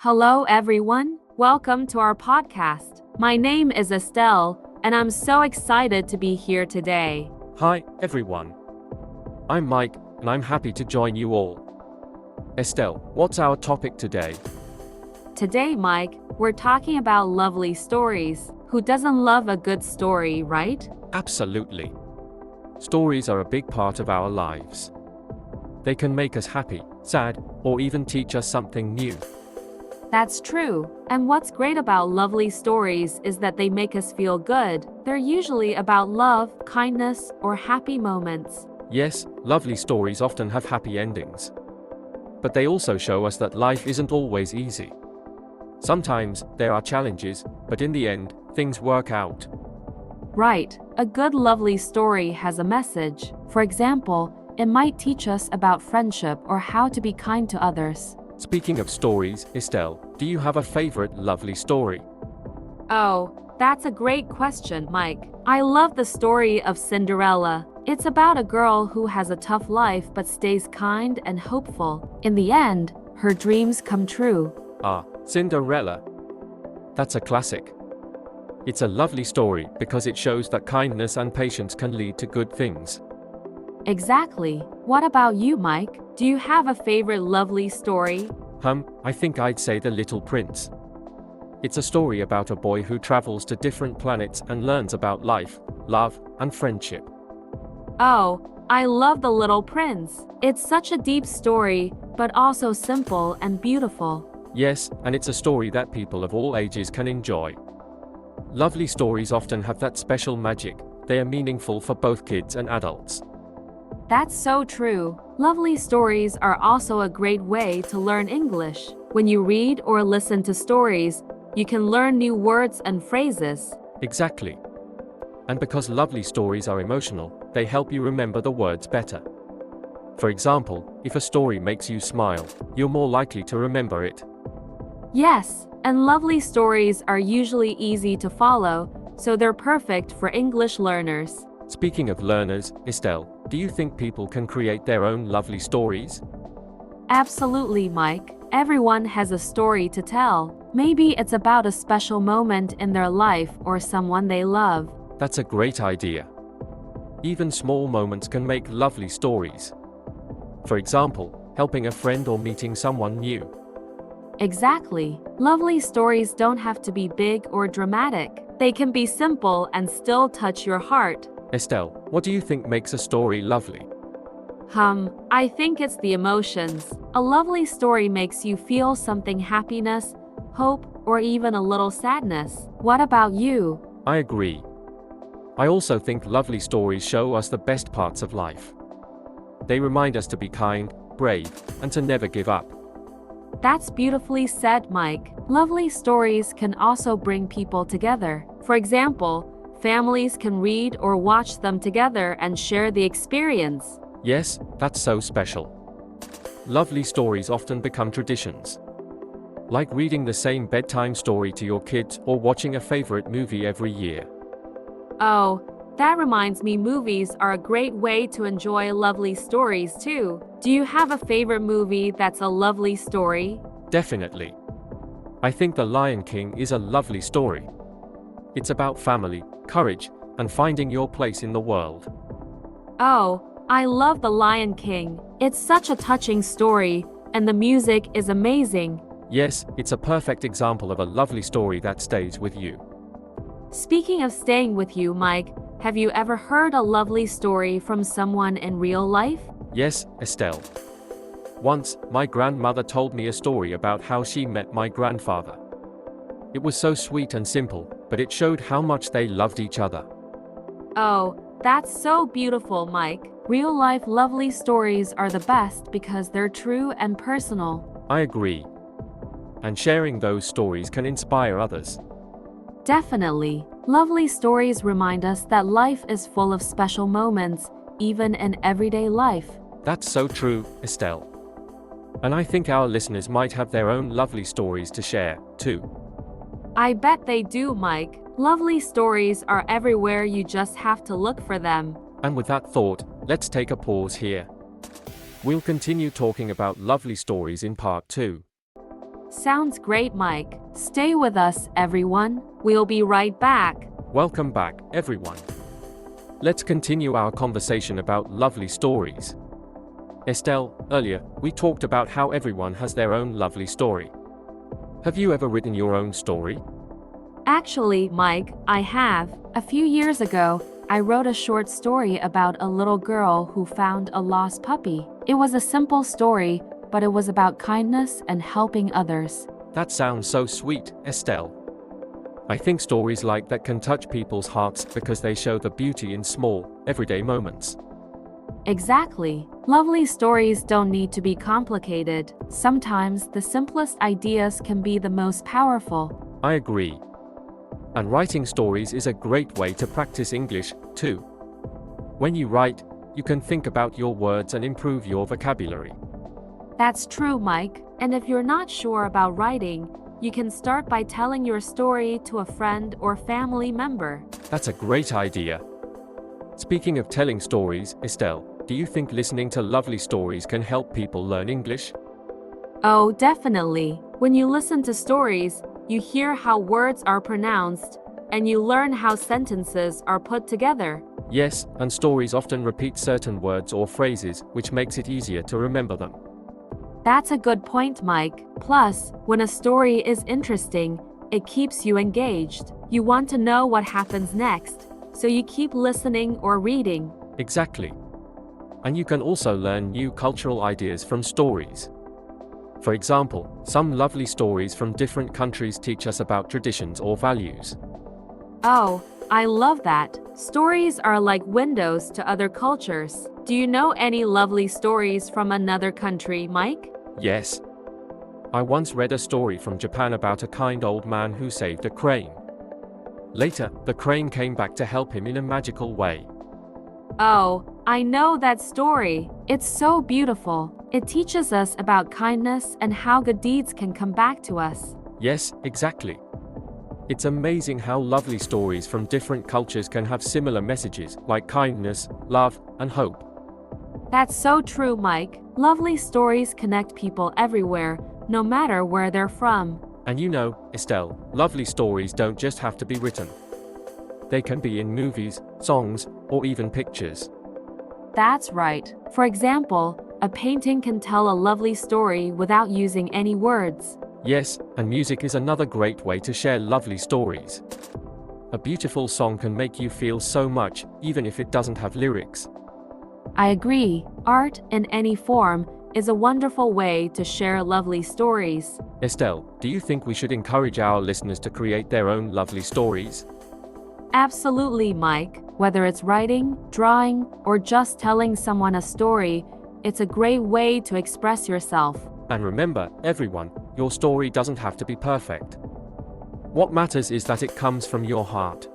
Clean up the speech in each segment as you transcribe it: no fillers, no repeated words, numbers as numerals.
Hello, everyone. Welcome to our podcast. My name is Estelle, and I'm so excited to be here today. Hi, everyone. I'm Mike, and I'm happy to join you all. Estelle, what's our topic today? Today, Mike, we're talking about lovely stories. Who doesn't love a good story, right? Absolutely. Stories are a big part of our lives. They can make us happy, sad, or even teach us something new. That's true. And what's great about lovely stories is that they make us feel good. They're usually about love, kindness, or happy moments. Yes, lovely stories often have happy endings. But they also show us that life isn't always easy. Sometimes there are challenges, but in the end, things work out. Right. A good lovely story has a message. For example, it might teach us about friendship or how to be kind to others. Speaking of stories, Estelle, do you have a favorite lovely story? Oh, that's a great question, Mike. I love the story of Cinderella. It's about a girl who has a tough life but stays kind and hopeful. In the end, her dreams come true. Ah, Cinderella. That's a classic. It's a lovely story because it shows that kindness and patience can lead to good things. Exactly. What about you, Mike? Do you have a favorite lovely story? I think I'd say The Little Prince. It's a story about a boy who travels to different planets and learns about life, love, and friendship. Oh, I love The Little Prince. It's such a deep story, but also simple and beautiful. Yes, and it's a story that people of all ages can enjoy. Lovely stories often have that special magic. They are meaningful for both kids and adults. That's so true. Lovely stories are also a great way to learn English. When you read or listen to stories, you can learn new words and phrases. Exactly. And because lovely stories are emotional, they help you remember the words better. For example, if a story makes you smile, you're more likely to remember it. Yes, and lovely stories are usually easy to follow, so they're perfect for English learners. Speaking of learners, Estelle, do you think people can create their own lovely stories? Absolutely, Mike. Everyone has a story to tell. Maybe it's about a special moment in their life or someone they love. That's a great idea. Even small moments can make lovely stories. For example, helping a friend or meeting someone new. Exactly. Lovely stories don't have to be big or dramatic. They can be simple and still touch your heart. Estelle, what do you think makes a story lovely? I think it's the emotions. A lovely story makes you feel something happiness, hope, or even a little sadness. What about you? I agree. I also think lovely stories show us the best parts of life. They remind us to be kind, brave, and to never give up. That's beautifully said, Mike. Lovely stories can also bring people together. For example, families can read or watch them together and share the experience. Yes, that's so special. Lovely stories often become traditions. Like reading the same bedtime story to your kids or watching a favorite movie every year. Oh, that reminds me, movies are a great way to enjoy lovely stories too. Do you have a favorite movie that's a lovely story? Definitely. I think The Lion King is a lovely story. It's about family, courage, and finding your place in the world. Oh, I love The Lion King. It's such a touching story, and the music is amazing. Yes, it's a perfect example of a lovely story that stays with you. Speaking of staying with you, Mike, have you ever heard a lovely story from someone in real life? Yes, Estelle. Once, my grandmother told me a story about how she met my grandfather. It was so sweet and simple, but it showed how much they loved each other. Oh, that's so beautiful, Mike. Real-life lovely stories are the best because they're true and personal. I agree. And sharing those stories can inspire others. Definitely. Lovely stories remind us that life is full of special moments, even in everyday life. That's so true, Estelle. And I think our listeners might have their own lovely stories to share, too. I bet they do, Mike. Lovely stories are everywhere, you just have to look for them. And with that thought, let's take a pause here. We'll continue talking about lovely stories in part 2. Sounds great, Mike. Stay with us, everyone. We'll be right back. Welcome back, everyone. Let's continue our conversation about lovely stories. Estelle, earlier, we talked about how everyone has their own lovely story. Have you ever written your own story? Actually, Mike, I have. A few years ago, I wrote a short story about a little girl who found a lost puppy. It was a simple story, but it was about kindness and helping others. That sounds so sweet, Estelle. I think stories like that can touch people's hearts because they show the beauty in small, everyday moments. Exactly. Lovely stories don't need to be complicated. Sometimes the simplest ideas can be the most powerful. I agree. And writing stories is a great way to practice English, too. When you write, you can think about your words and improve your vocabulary. That's true, Mike. And if you're not sure about writing, you can start by telling your story to a friend or family member. That's a great idea. Speaking of telling stories, Estelle, do you think listening to lovely stories can help people learn English? Oh, definitely. When you listen to stories, you hear how words are pronounced, and you learn how sentences are put together. Yes, and stories often repeat certain words or phrases, which makes it easier to remember them. That's a good point, Mike. Plus, when a story is interesting, it keeps you engaged. You want to know what happens next, so you keep listening or reading. Exactly. And you can also learn new cultural ideas from stories. For example, some lovely stories from different countries teach us about traditions or values. Oh, I love that. Stories are like windows to other cultures. Do you know any lovely stories from another country, Mike? Yes. I once read a story from Japan about a kind old man who saved a crane. Later, the crane came back to help him in a magical way. Oh, I know that story. It's so beautiful. It teaches us about kindness and how good deeds can come back to us. Yes, exactly. It's amazing how lovely stories from different cultures can have similar messages like kindness, love, and hope. That's so true, Mike. Lovely stories connect people everywhere, no matter where they're from. And you know, Estelle, lovely stories don't just have to be written. They can be in movies, songs, or even pictures. That's right. For example, a painting can tell a lovely story without using any words. Yes, and music is another great way to share lovely stories. A beautiful song can make you feel so much, even if it doesn't have lyrics. I agree. Art, in any form, is a wonderful way to share lovely stories. Estelle, do you think we should encourage our listeners to create their own lovely stories? Absolutely, Mike. Whether it's writing, drawing, or just telling someone a story, it's a great way to express yourself. And remember, everyone, your story doesn't have to be perfect. What matters is that it comes from your heart.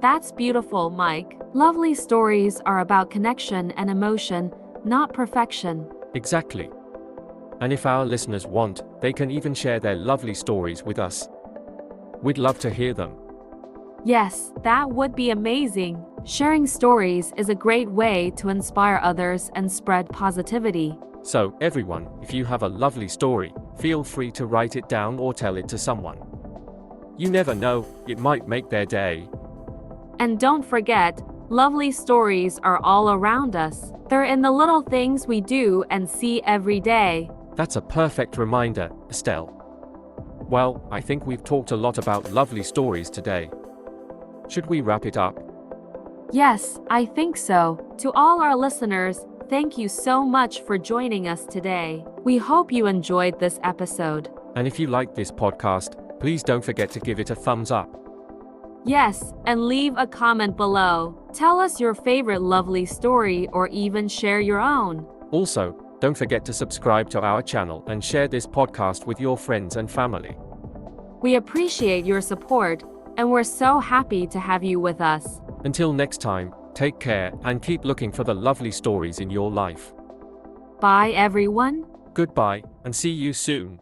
That's beautiful, Mike. Lovely stories are about connection and emotion, not perfection. Exactly. And if our listeners want, they can even share their lovely stories with us. We'd love to hear them. Yes, that would be amazing. Sharing stories is a great way to inspire others and spread positivity. So, everyone, if you have a lovely story, feel free to write it down or tell it to someone. You never know, it might make their day. And don't forget, lovely stories are all around us. They're in the little things we do and see every day. That's a perfect reminder, Estelle. Well, I think we've talked a lot about lovely stories today. Should we wrap it up? Yes, I think so. To all our listeners, thank you so much for joining us today. We hope you enjoyed this episode. And if you like this podcast, please don't forget to give it a thumbs up. Yes, and leave a comment below. Tell us your favorite lovely story or even share your own. Also, don't forget to subscribe to our channel and share this podcast with your friends and family. We appreciate your support, and we're so happy to have you with us. Until next time, take care and keep looking for the lovely stories in your life. Bye, everyone. Goodbye, and see you soon.